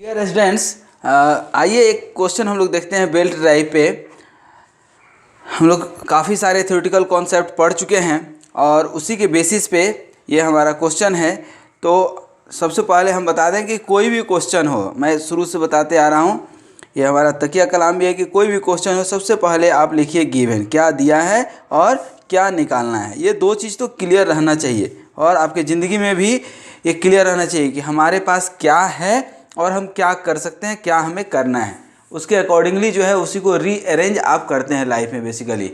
Dear residents, आइए एक question हम लोग देखते हैं। बेल्ट ड्राइव पे हम लोग काफ़ी सारे थ्योरेटिकल कॉन्सेप्ट पढ़ चुके हैं और उसी के बेसिस पे ये हमारा क्वेश्चन है। तो सबसे पहले हम बता दें कि कोई भी क्वेश्चन हो, मैं शुरू से बताते आ रहा हूँ, ये हमारा तकिया कलाम भी है कि कोई भी क्वेश्चन हो सबसे पहले आप लिखिए गिवन, क्या दिया है और क्या निकालना है। ये दो चीज़ तो क्लियर रहना चाहिए और आपके ज़िंदगी में भी ये क्लियर रहना चाहिए कि हमारे पास क्या है और हम क्या कर सकते हैं, क्या हमें करना है। उसके अकॉर्डिंगली जो है उसी को रीअरेंज आप करते हैं लाइफ में बेसिकली।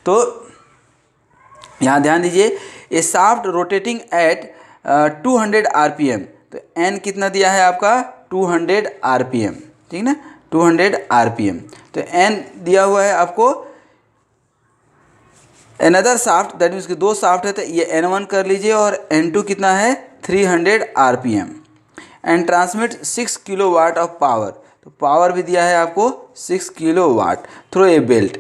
तो यहाँ ध्यान दीजिए, ए शाफ्ट रोटेटिंग एट 200 RPM। तो एन कितना दिया है आपका 200 RPM, ठीक ना, 200 RPM। तो एन दिया हुआ है आपको। अनदर शाफ्ट, दैट मीन्स कि दो शाफ्ट है तो ये N1 कर लीजिए और N2 कितना है 300 RPM and transmit 6 kilowatt of power. तो पावर भी दिया है आपको 6 kilowatt through a belt.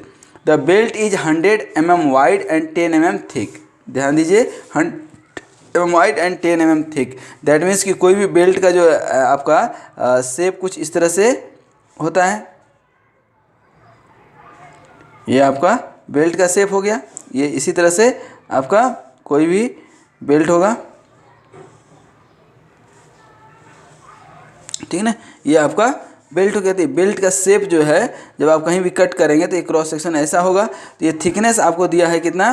The belt is 100 mm wide and 10 mm thick. ध्यान दीजिए 100 mm wide and 10 mm thick. That means कि कोई भी बेल्ट का जो आपका शेप कुछ इस तरह से होता है। ये आपका बेल्ट का शेप हो गया। ये इसी तरह से आपका कोई भी बेल्ट होगा, ठीक ना। ये आपका बेल्ट हो गया। तो बेल्ट का शेप जो है जब आप कहीं भी कट करेंगे तो ये क्रॉस सेक्शन ऐसा होगा। तो ये थिकनेस आपको दिया है कितना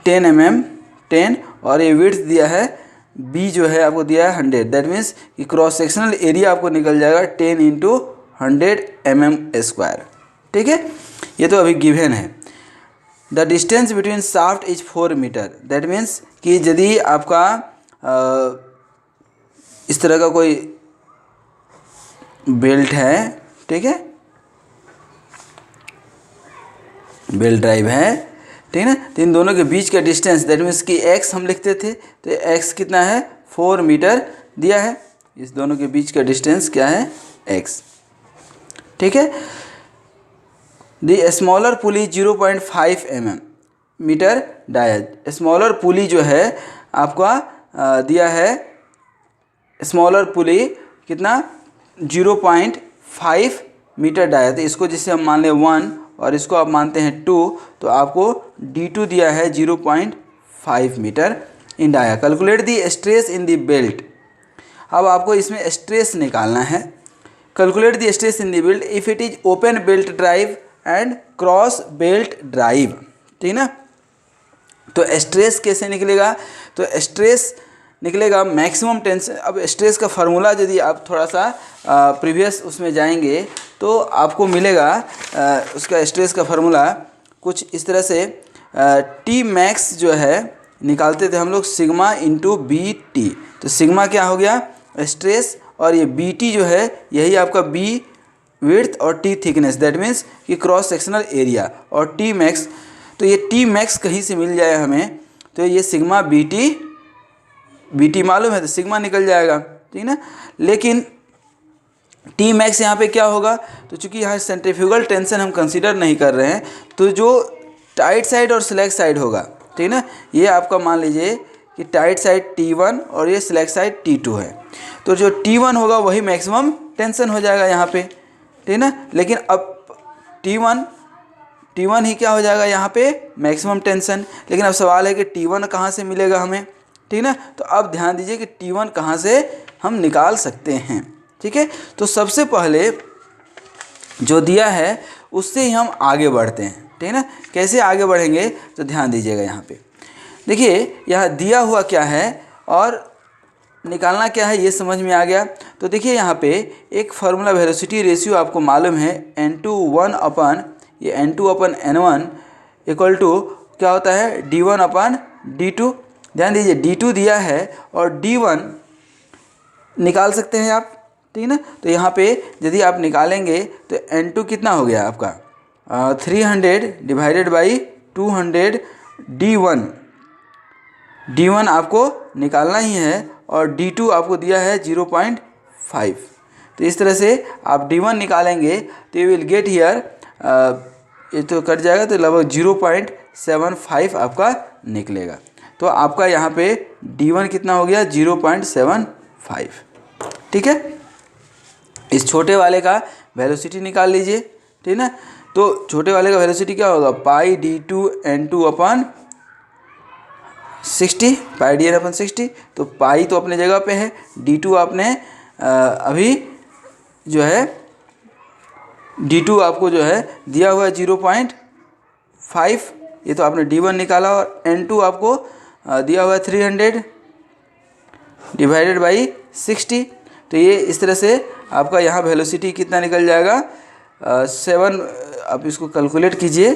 10 mm 10, और ये विड्थ दिया है बी जो है आपको दिया है 100। दैट मीन्स कि क्रॉस सेक्शनल एरिया आपको निकल जाएगा 10 × 100 mm², ठीक है। ये तो अभी गिवन है। The distance between shaft is 4 metre. That means कि यदि आपका इस तरह का कोई बेल्ट है, ठीक है, बेल्ट ड्राइव है, ठीक है ना, तो इन दोनों के बीच का डिस्टेंस दैट मीन्स कि x हम लिखते थे तो x कितना है 4 मीटर दिया है। इस दोनों के बीच का डिस्टेंस क्या है x, ठीक है। The smaller pulley 0.5 mm meter dias. Smaller pulley जो है आपका दिया है, स्मॉलर पुली कितना 0.5 मीटर डाया। तो इसको जिससे हम मान लें 1 और इसको आप मानते हैं 2, तो आपको D2 दिया है 0.5 metre in dia. Calculate the stress in the belt. अब आपको इसमें स्ट्रेस निकालना है। Calculate the stress in the belt if it is open belt drive and cross belt drive, ठीक ना। तो स्ट्रेस कैसे निकलेगा, तो स्ट्रेस निकलेगा मैक्सिमम टेंशन। अब स्ट्रेस का फार्मूला यदि आप थोड़ा सा प्रीवियस उसमें जाएंगे तो आपको मिलेगा उसका स्ट्रेस का फार्मूला कुछ इस तरह से। टी मैक्स जो है निकालते थे हम लोग सिग्मा इंटू बी टी। तो सिग्मा क्या हो गया स्ट्रेस, और ये बी टी जो है यही आपका बी विड्थ और टी थिकनेस, दैट मीन्स कि क्रॉस सेक्शनल एरिया, और टी मैक्स। तो ये टी मैक्स कहीं से मिल जाए हमें, तो ये सिग्मा बी टी मालूम है तो सिग्मा निकल जाएगा, ठीक ना। लेकिन टी मैक्स यहाँ पे क्या होगा, तो चूंकि यहाँ सेंट्रीफ्यूगल टेंशन हम कंसीडर नहीं कर रहे हैं, तो जो टाइट साइड और स्लैक साइड होगा, ठीक ना, ये आपका मान लीजिए कि टाइट साइड T1 और ये स्लैक साइड T2 है। तो जो T1 होगा वही मैक्सिमम टेंशन हो जाएगा यहाँ पे, ठीक ना। लेकिन अब T1 ही क्या हो जाएगा यहाँ पे मैक्सिमम टेंशन। लेकिन अब सवाल है कि T1 कहाँ से मिलेगा हमें, ठीक ना। तो अब ध्यान दीजिए कि T1 कहाँ से हम निकाल सकते हैं, ठीक है। तो सबसे पहले जो दिया है उससे ही हम आगे बढ़ते हैं, ठीक ना। कैसे आगे बढ़ेंगे तो ध्यान दीजिएगा। यहाँ पे देखिए यहाँ दिया हुआ क्या है और निकालना क्या है ये समझ में आ गया। तो देखिए यहाँ पे एक फार्मूला वेलोसिटी रेशियो आपको मालूम है N2 1 अपन ये N2 upon N1 equal to क्या होता है D1 अपन D2। ध्यान दीजिए D2 दिया है और D1 निकाल सकते हैं आप, ठीक ना। तो यहाँ पे यदि आप निकालेंगे तो N2 कितना हो गया आपका 300 डिवाइडेड बाई 200 D1 आपको निकालना ही है और D2 आपको दिया है 0.5। तो इस तरह से आप D1 निकालेंगे तो यू विल गेट हियर, ये तो कट जाएगा तो लगभग 0.75 आपका निकलेगा। तो आपका यहाँ पे D1 कितना हो गया 0.75। ठीक है। इस छोटे वाले का वेलोसिटी निकाल लीजिए, ठीक ना। तो छोटे वाले का वेलोसिटी क्या होगा, पाई d2n2 अपन 60, पाई डी एन अपन 60। तो पाई तो अपने जगह पे है, d2 आपने अभी जो है d2 आपको जो है दिया हुआ है 0.5, ये तो आपने d1 निकाला, और n2 आपको दिया हुआ है 300 डिवाइडेड बाई 60। तो ये इस तरह से आपका यहाँ वेलोसिटी कितना निकल जाएगा, 7, आप इसको कैलकुलेट कीजिए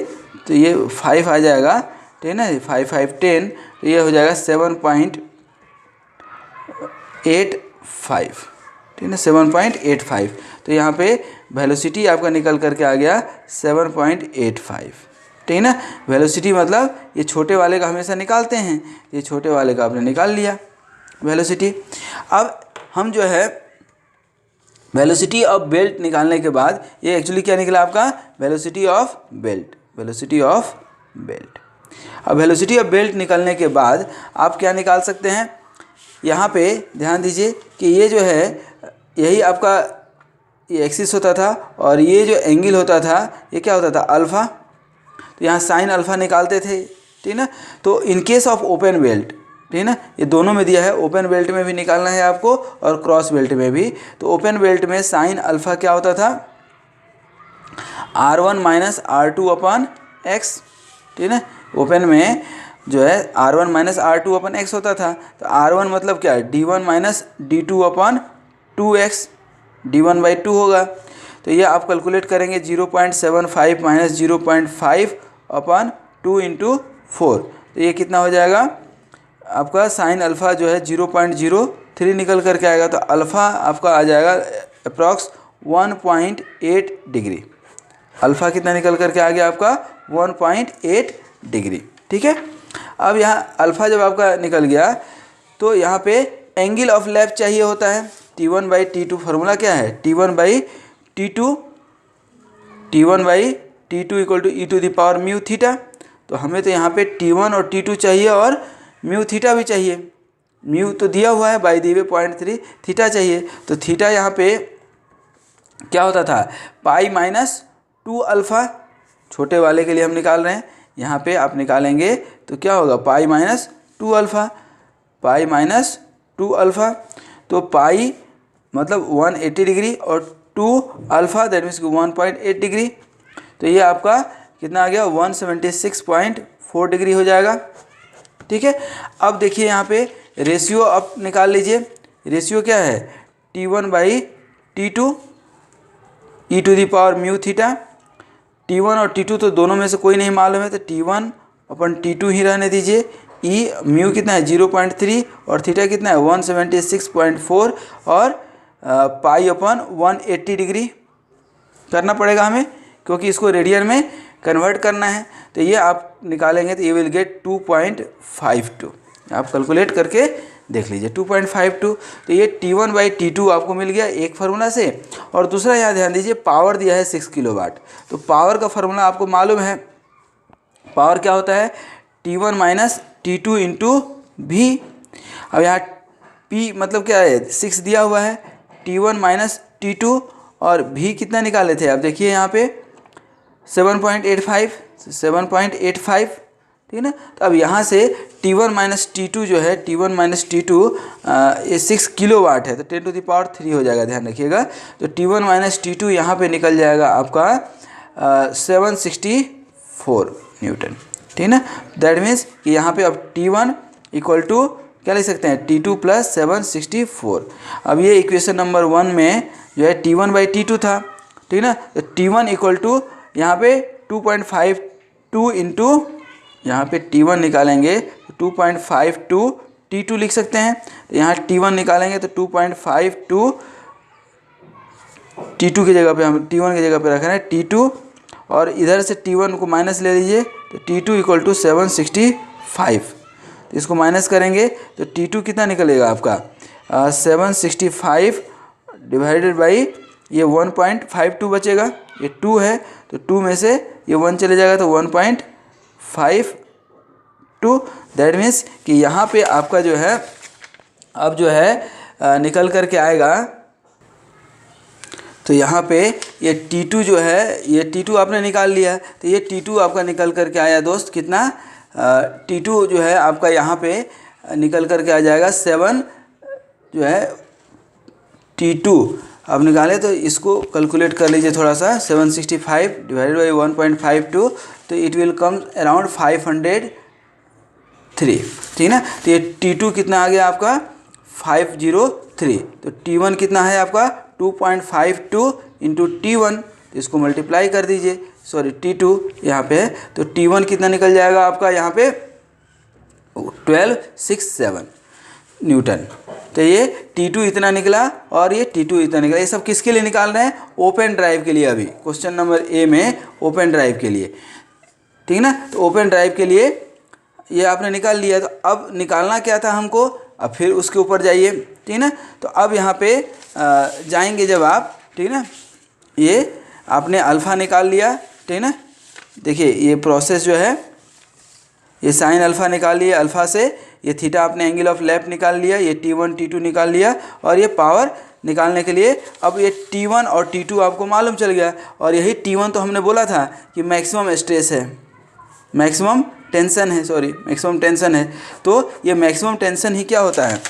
तो ये 5 आ जाएगा, ठीक है ना। 5 5 10, तो ये हो जाएगा 7.85, ठीक है, 7.85। तो यहाँ पे वेलोसिटी आपका निकल करके आ गया 7.85, ठीक है ना। वेलोसिटी मतलब ये छोटे वाले का हमेशा निकालते हैं, ये छोटे वाले का आपने निकाल लिया वेलोसिटी। अब हम जो है वेलोसिटी ऑफ बेल्ट निकालने के बाद ये एक्चुअली क्या निकला आपका, velocity of belt, velocity of belt. अब वेलोसिटी ऑफ बेल्ट निकालने के बाद आप क्या निकाल सकते हैं, यहाँ पे ध्यान दीजिए कि ये जो है यही आपका ये एक्सिस होता था, और ये जो एंगल होता था ये क्या होता था, अल्फ़ा। तो यहाँ साइन अल्फ़ा निकालते थे, ठीक ना। तो in case of open belt, ठीक है ना, ये दोनों में दिया है, ओपन बेल्ट में भी निकालना है आपको और क्रॉस बेल्ट में भी। तो ओपन बेल्ट में साइन अल्फ़ा क्या होता था, R1 माइनस R2 अपन एक्स, ठीक है ना। ओपन में जो है R1 माइनस R2 अपन एक्स होता था। तो R1 मतलब क्या है, D1 minus D2 upon 2x, D1 by 2 होगा। तो ये आप कैलकुलेट करेंगे 0.75 माइनस 0.5 अपन 2 इंटू 4, तो ये कितना हो जाएगा आपका, साइन अल्फ़ा जो है 0.03 निकल करके आएगा। तो अल्फ़ा आपका आ जाएगा अप्रॉक्स 1.8 डिग्री। अल्फ़ा कितना निकल करके आ गया आपका, 1.8 डिग्री, ठीक है। अब यहाँ अल्फ़ा जब आपका निकल गया तो यहाँ पे एंगल ऑफ लैप चाहिए होता है, T1 बाई T2। फार्मूला क्या है, T1 by T2, T1 by T2 equal to e to the power mu theta. तो हमें तो यहाँ पे T1 और T2 चाहिए और म्यू थीटा भी चाहिए। म्यू तो दिया हुआ है बाई दी वे 0.3, थीटा चाहिए। तो थीटा यहाँ पे क्या होता था, पाई माइनस 2 अल्फ़ा, छोटे वाले के लिए हम निकाल रहे हैं, यहाँ पे आप निकालेंगे तो क्या होगा, pi minus 2 alpha, pi minus 2 alpha. तो पाई मतलब 180 डिग्री और 2 अल्फ़ा दैट मीन्स 1.8 डिग्री। तो ये आपका कितना आ गया, 176.4 डिग्री हो जाएगा, ठीक है। अब देखिए यहाँ पे रेशियो आप निकाल लीजिए। रेशियो क्या है, T1 by T2 e to the power mu theta. T1 और T2 तो दोनों में से कोई नहीं मालूम है, तो T1 अपन T2 ही रहने दीजिए। ई म्यू कितना है 0.3 और थीटा कितना है 176.4 और पाई अपन 180 डिग्री करना पड़ेगा हमें, क्योंकि इसको रेडियन में कन्वर्ट करना है। तो ये आप निकालेंगे तो ये विल गेट 2.52। आप कैलकुलेट करके देख लीजिए 2.52। तो ये T1 बाई T2 आपको मिल गया एक फार्मूला से। और दूसरा यहाँ ध्यान दीजिए, पावर दिया है 6 किलोवाट। तो पावर का फार्मूला आपको मालूम है, पावर क्या होता है, T1 माइनस T2 इंटू भी। अब यहाँ P मतलब क्या है, 6 दिया हुआ है, T1 माइनस T2 और भी कितना निकाले थे आप देखिए यहाँ पे 7.85, 7.85, ठीक है ना। तो अब यहाँ से T1 माइनस T2 जो है, T1 माइनस T2 ये 6 किलोवाट है, तो 10 टू द पावर 3 हो जाएगा, ध्यान रखिएगा। तो T1 माइनस T2 यहाँ पे निकल जाएगा आपका 764 न्यूटन, ठीक है ना। दैट मीन्स कि यहाँ पे अब T1 इक्वल टू क्या लिख सकते हैं, T2 प्लस 764। अब ये इक्वेशन नंबर 1 में जो है T1 बाई T2 था, ठीक है ना। तो T1 इक्वल टू यहाँ पे 2.52 इंटू यहाँ पे T1 निकालेंगे तो 2.52 T2 लिख सकते हैं। यहाँ T1 निकालेंगे तो 2.52 T2 की जगह पे हम T1 की जगह पे रख रहे हैं T2, और इधर से T1 को माइनस ले लीजिए तो T2 इक्वल टू 765। तो इसको माइनस करेंगे तो T2 कितना निकलेगा आपका 765 डिवाइडेड बाई ये 1.52 बचेगा, ये 2 है तो 2 में से ये 1 चले जाएगा तो 1.52। दैट मीन्स कि यहाँ पे आपका जो है अब जो है निकल कर के आएगा तो यहाँ पे ये T2 जो है, ये T2 आपने निकाल लिया है, तो ये T2 आपका निकल करके आया दोस्त कितना, T2 जो है आपका यहाँ पे निकल करके आ जाएगा 7 जो है T2 आप निकाले, तो इसको कैलकुलेट कर लीजिए थोड़ा सा, 765 डिवाइडेड बाई 1.52, तो इट विल कम अराउंड 503, ठीक ना। तो ये T2 कितना आ गया आपका 503, तो T1 कितना है आपका 2.52 इंटू T1, तो इसको मल्टीप्लाई कर दीजिए, सॉरी T2 यहाँ पे है, तो T1 कितना निकल जाएगा आपका यहाँ पे 1267 न्यूटन। तो ये T2 इतना निकला और ये T2 इतना निकला। ये सब किसके लिए निकाल रहे हैं, ओपन ड्राइव के लिए। अभी क्वेश्चन नंबर ए में ओपन ड्राइव के लिए, ठीक ना। तो ओपन ड्राइव के लिए ये आपने निकाल लिया, तो अब निकालना क्या था हमको, अब फिर उसके ऊपर जाइए, ठीक ना। तो अब यहाँ पे जाएंगे जब आप, ठीक ना, ये आपने अल्फ़ा निकाल लिया, ठीक ना। देखिए ये प्रोसेस जो है, ये साइन अल्फ़ा निकाल लिया अल्फ़ा से, ये थीटा आपने एंगल ऑफ लेफ्ट निकाल लिया, ये T1 T2 निकाल लिया, और ये पावर निकालने के लिए अब ये T1 और T2 आपको मालूम चल गया। और यही T1 तो हमने बोला था कि मैक्सिमम स्ट्रेस है, मैक्सिमम टेंशन है, सॉरी मैक्सिमम टेंशन है। तो ये मैक्सिमम टेंशन ही क्या होता है,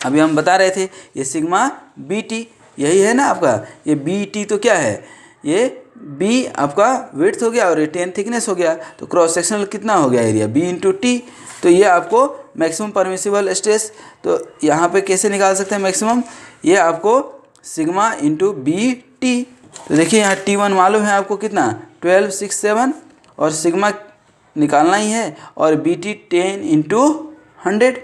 अभी हम बता रहे थे, ये सिग्मा BT यही है ना आपका, ये BT तो क्या है, ये B आपका विड्थ हो गया और ये 10 थिकनेस हो गया, तो क्रॉस सेक्शनल कितना हो गया एरिया B इंटू T, तो ये आपको मैक्सिमम परमिसिबल स्ट्रेस। तो यहाँ पे कैसे निकाल सकते हैं मैक्सिमम, ये आपको सिग्मा इंटू BT, तो देखिए यहाँ T1 मालूम है आपको कितना 1267 और सिग्मा निकालना ही है, और BT 10 इंटू 100,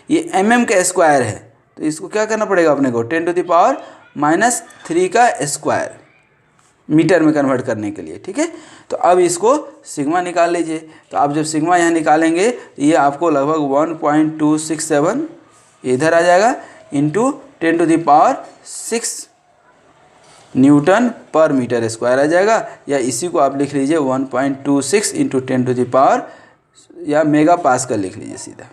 ये mm का स्क्वायर है, तो इसको क्या करना पड़ेगा अपने को 10⁻³ का स्क्वायर मीटर में कन्वर्ट करने के लिए, ठीक है। तो अब इसको सिग्मा निकाल लीजिए, तो आप जब सिग्मा यहाँ निकालेंगे तो ये आपको लगभग 1.267 इधर आ जाएगा इंटू 10⁻6 न्यूटन पर मीटर स्क्वायर आ जाएगा, या इसी को आप लिख लीजिए 1.26 इंटू 10⁻, या मेगा पास्कल लिख लीजिए सीधा,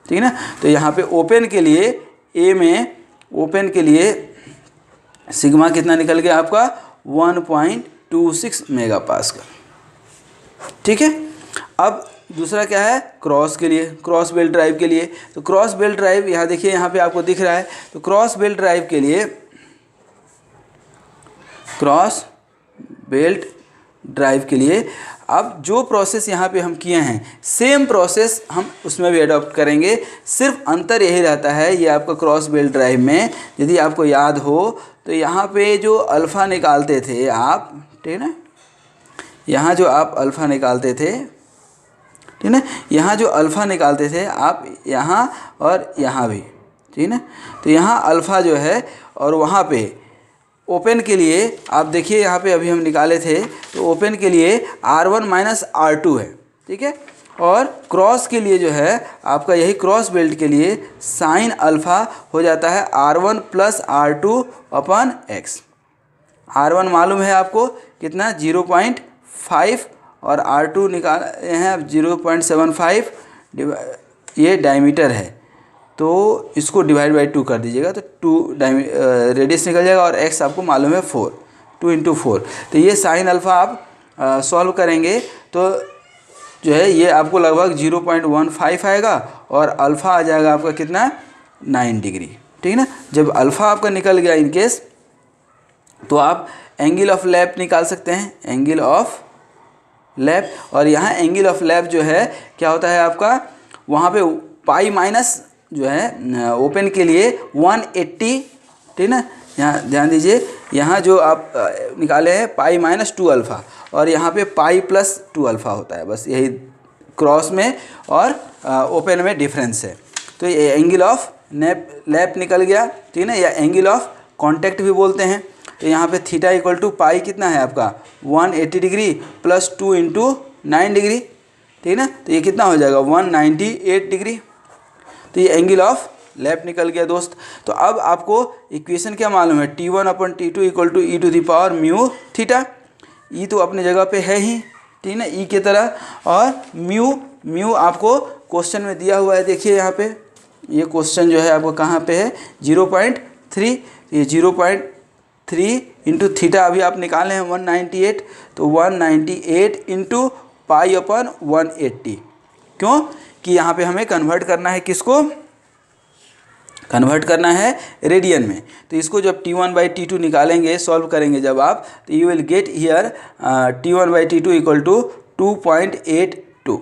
ठीक है ना। तो यहाँ पे ओपन के लिए, ए में ओपन के लिए सिग्मा कितना निकल गया आपका 1.26 मेगा पास्कल, ठीक है। अब दूसरा क्या है, क्रॉस के लिए, क्रॉस बेल्ट ड्राइव के लिए। तो क्रॉस बेल्ट ड्राइव यहाँ देखिए, यहाँ पे आपको दिख रहा है, तो क्रॉस बेल्ट ड्राइव के लिए, क्रॉस बेल्ट ड्राइव के लिए अब जो प्रोसेस यहाँ पे हम किए हैं, सेम प्रोसेस हम उसमें भी अडॉप्ट करेंगे। सिर्फ अंतर यही रहता है, ये आपका क्रॉस बेल्ट ड्राइव में यदि आपको याद हो तो यहाँ पे जो अल्फ़ा निकालते थे आप, ठीक है ना, यहाँ जो आप अल्फ़ा निकालते थे, ठीक है ना, यहाँ जो अल्फ़ा निकालते थे आप यहाँ और यहाँ भी, ठीक है ना। तो यहाँ अल्फ़ा जो है, और वहाँ पे ओपन के लिए आप देखिए यहाँ पे अभी हम निकाले थे, तो ओपन के लिए R1 माइनस R2 है, ठीक है। और क्रॉस के लिए जो है आपका, यही क्रॉस बेल्ट के लिए साइन अल्फ़ा हो जाता है R1 प्लस R2 अपन X। R1 मालूम है आपको कितना 0.5 और R2 निकाले हैं आप 0.75, ये डायमीटर है, तो इसको डिवाइड बाई 2 कर दीजिएगा, तो 2 रेडियस निकल जाएगा, और x आपको मालूम है 4, 2 इंटू 4। तो ये साइन अल्फ़ा आप सॉल्व करेंगे तो जो है ये आपको लगभग 0.15 आएगा, और अल्फ़ा आ जाएगा आपका कितना 9 डिग्री, ठीक है ना। जब अल्फ़ा आपका निकल गया इन केस, तो आप एंगल ऑफ लैप निकाल सकते हैं, एंगल ऑफ लैप। और यहाँ एंगल ऑफ लैप जो है क्या होता है आपका, वहाँ पे पाई माइनस जो है ओपन के लिए 180, ठीक ना। यहाँ ध्यान दीजिए, यहाँ जो आप निकाले हैं पाई माइनस 2 अल्फ़ा, और यहाँ पे पाई प्लस 2 अल्फ़ा होता है, बस यही क्रॉस में और ओपन में डिफरेंस है। तो ये एंगल ऑफ लैप निकल गया, ठीक है ना, या एंगल ऑफ कांटेक्ट भी बोलते हैं। तो यहाँ पे थीटा इक्वल टू पाई कितना है आपका 180 डिग्री प्लस 2 इंटू 9 डिग्री, ठीक है ना। तो ये कितना हो जाएगा 198 डिग्री। तो ये एंगल ऑफ लैप निकल गया दोस्त। तो अब आपको इक्वेशन क्या मालूम है, T1 अपन T2 equal to e to the power mu theta. E तो अपनी जगह पे है ही, ठीक है ना, ई के तरह। और म्यू आपको क्वेश्चन में दिया हुआ है, देखिए यहाँ पे ये क्वेश्चन जो है आपको कहाँ पे है 0.3, ये 0.3 इंटू थीटा अभी आप निकाले हैं 198, तो 198 इंटू पाई अपन 180। क्यों कि यहाँ पे हमें कन्वर्ट करना है, किसको कन्वर्ट करना है, रेडियन में। तो इसको जब T1/T2 निकालेंगे, सॉल्व करेंगे जब आप, तो you will get here T1/T2 equal to 2.82।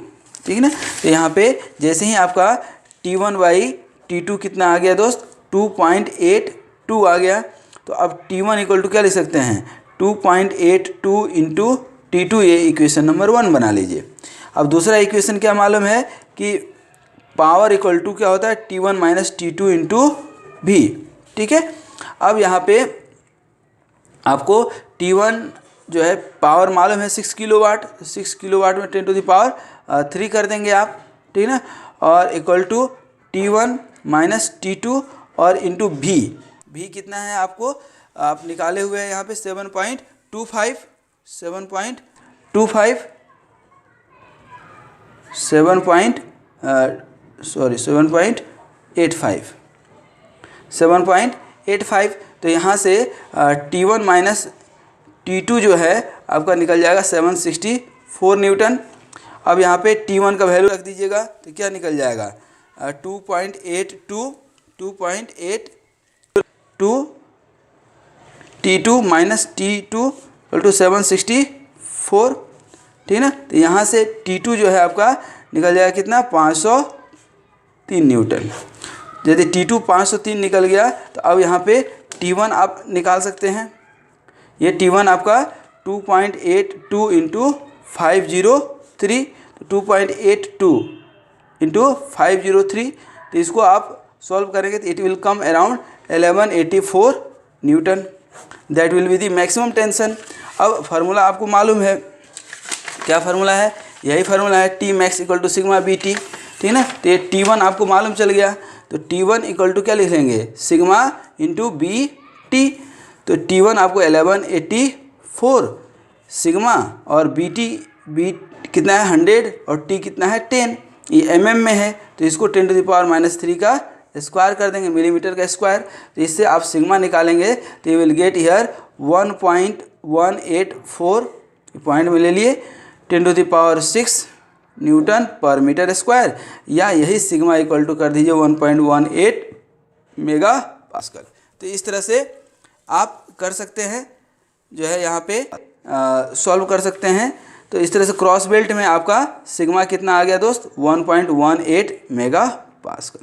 ठीक है ना। तो यहाँ पे जैसे ही आपका T1/T2 कितना आ गया दोस्त, 2.82 आ गया, तो अब T1 इक्वल टू क्या लिख सकते हैं, 2.82 इंटू T2, ये इक्वेशन नंबर 1 बना लीजिए। अब दूसरा इक्वेशन क्या मालूम है कि पावर इक्वल टू क्या होता है, T1 माइनस T2 इंटू भी। ठीक है। अब यहाँ पे आपको T1 जो है पावर मालूम है 6 किलोवाट, 6 किलोवाट में 10⁻³ कर देंगे आप। ठीक है ना। और equal to T1 minus T2 और इंटू भी कितना है आपको, आप निकाले हुए हैं यहाँ पे 7.25 7.85। तो यहाँ से T1 माइनस T2 जो है आपका निकल जाएगा 764 न्यूटन। अब यहाँ पे T1 का वैल्यू रख दीजिएगा, तो क्या निकल जाएगा, 2.82 T2 minus T2 equal to 764। ठीक है ना। तो यहाँ से T2 जो है आपका निकल जाएगा कितना, 503 न्यूटन। यदि T2 503 निकल गया, तो अब यहाँ पे T1 आप निकाल सकते हैं। ये T1 आपका 2.82 इंटू 503, तो 2.82 इंटू 503, तो इसको आप सॉल्व करेंगे तो it will come around 1184 Newton. That will be the maximum tension. अब फार्मूला आपको मालूम है, क्या फार्मूला है, यही फार्मूला है, T max equal to sigma BT। ठीक है ना। तो ये T1 आपको मालूम चल गया, तो T1 इक्वल टू क्या लिख लेंगे, सिग्मा इंटू BT। तो T1 आपको 1184 सिग्मा, और BT कितना है 100, और T कितना है 10, ये mm में है, तो इसको 10⁻³ का स्क्वायर कर देंगे, मिलीमीटर का स्क्वायर। तो इससे आप सिग्मा निकालेंगे, तो you will get here 1.184, point में ले लिए, 10⁻6 न्यूटन पर मीटर स्क्वायर, या यही सिग्मा इक्वल टू कर दीजिए 1.18 मेगा पास्कल। तो इस तरह से आप कर सकते हैं, जो है यहाँ पे सॉल्व कर सकते हैं। तो इस तरह से क्रॉस बेल्ट में आपका सिग्मा कितना आ गया दोस्त, 1.18 मेगा पास्कल।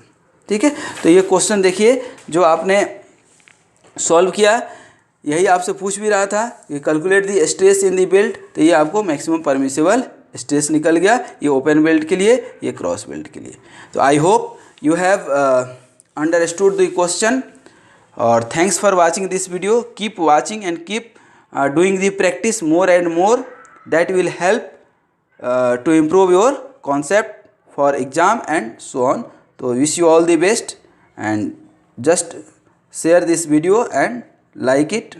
ठीक है। तो ये क्वेश्चन देखिए जो आपने सॉल्व किया, यही आपसे पूछ भी रहा था, ये calculate the stress in the belt, तो ये आपको मैक्सिमम परमिसिबल स्ट्रेस निकल गया, ये ओपन बेल्ट के लिए, ये क्रॉस बेल्ट के लिए। तो I hope you have understood the question, और thanks for watching this video. Keep watching and keep doing the practice more and more, that will help to improve your concept for exam and so on. So wish you all the best, and just share this video and like it.